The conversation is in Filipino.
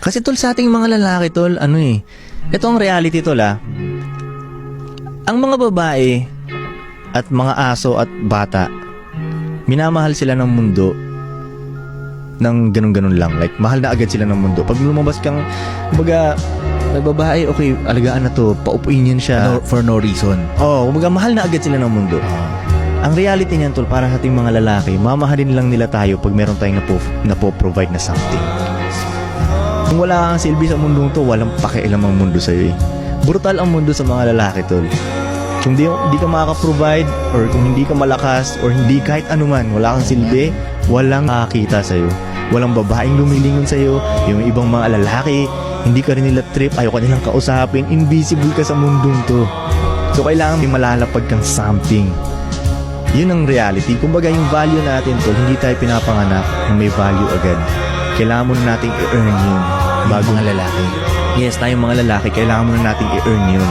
Kasi tol, sa ating mga lalaki tol, ito ang reality tol Ang mga babae at mga aso at bata, minamahal sila ng mundo ng ganun-ganun lang. Like, mahal na agad sila ng mundo. Pag lumabas kang, kumbaga, may babae, okay, alagaan na to, paupuin yan siya. For no reason. Kumbaga, mahal na agad sila ng mundo. Ang reality niyan tol, para sa ating mga lalaki, mamahalin lang nila tayo pag meron tayong napoprovide na something. Kung wala kang silbi sa mundong to, walang pakialam ang mundo sa'yo Brutal ang mundo sa mga lalaki tol. Kung di ka makaka-provide, or kung hindi ka malakas, or hindi kahit anuman, wala kang silbi, walang makakita sa'yo. Walang babaeng lumilingon sa'yo. Yung ibang mga lalaki, hindi ka rin nila trip, ayaw ka nilang kausapin, invisible ka sa mundong to. So kailangan may malalapag kang something. Yun ang reality. Kumbaga yung value natin tol, hindi tayo pinapanganak na may value agad. Kailangan mo na nating i-earn yun. Bago mga lalaki. Yes, tayong mga lalaki, kailangan mo na nating i-earn yun.